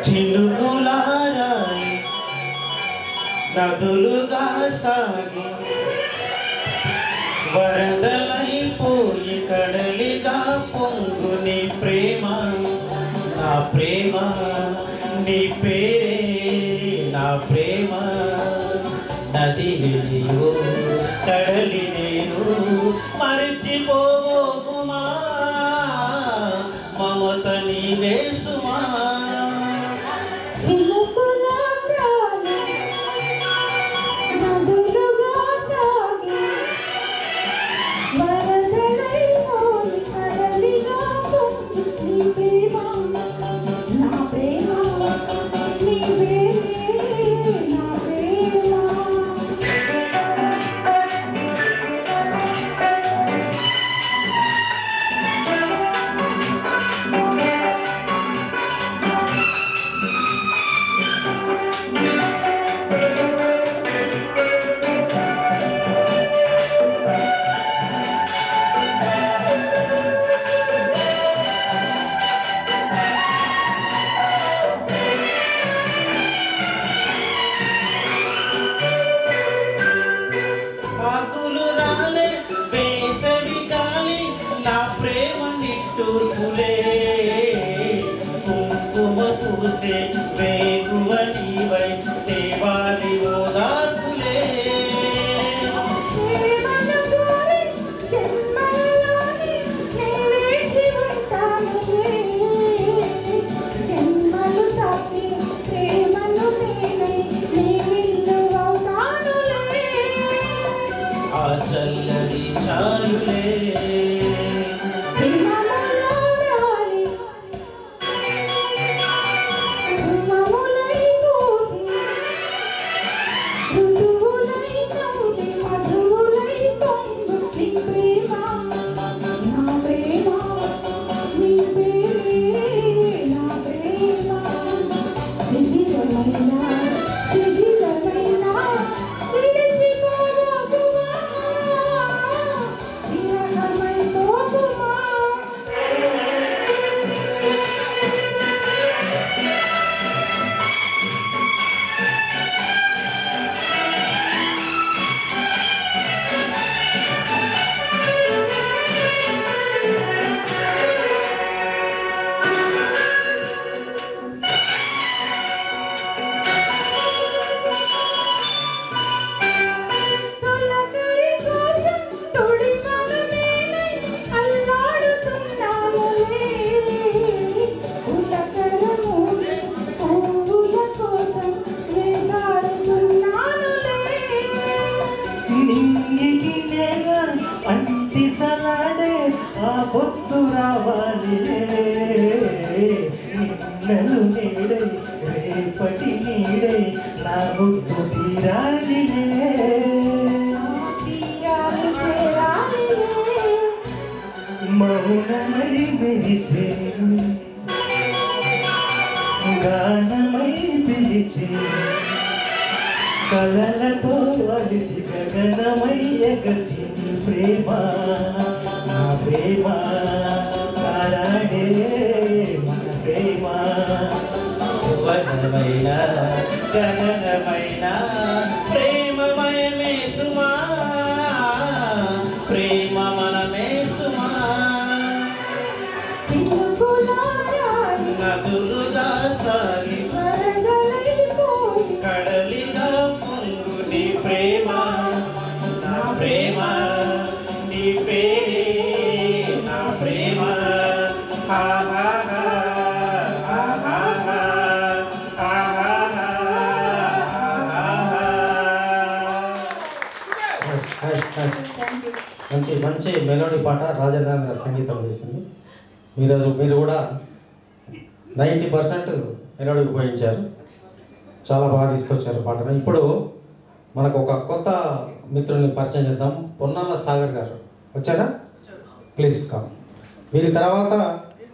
చినుకులారాయి నదులుగా సాగి వరదలైపోయి కడలిగా పొంగు నీ ప్రేమ, నా ప్రేమ, నీ పేరే నా ప్రేమ. నది నీవు కడలి నేను మరిచిపోకుమా, మమత నీవే సుమా. తూర్పులే కుంకుమ పూసే వేగువ నీవై దేవాది ఓదార్పులే. ఆ చల్లని చాలులే పొత్తు రావాలి నిన్నలు నీడై రేపటి నీడై నా ముద్దు తీరాలిలే. మౌనమై మెరిసే గానమై పిలిచే కలలతో అలిసి గగనమై ఎగసి ప్రేమ, నా ప్రేమ కాలాడే మన ప్రేమ. వనమైన గగనమైన ప్రేమమయమే సుమా, ప్రేమ మనమే సుమా. నదులుగా సాగి కడలిగా పొంగు నీ ప్రేమ, నా ప్రేమ, నీ పేరే నా ప్రేమ. మంచి మంచి మెలోడీ పాట రాజధాని గారు సంగీతం చేసింది. మీరు కూడా 90% మెలోడీ ఉపయోగించారు, చాలా బాగా తీసుకొచ్చారు పాటను. ఇప్పుడు మనకు ఒక కొత్త మిత్రుల్ని పరిచయం చేద్దాం. పొన్నాల సాగర్ గారు వచ్చారా? Please come. వీరి తర్వాత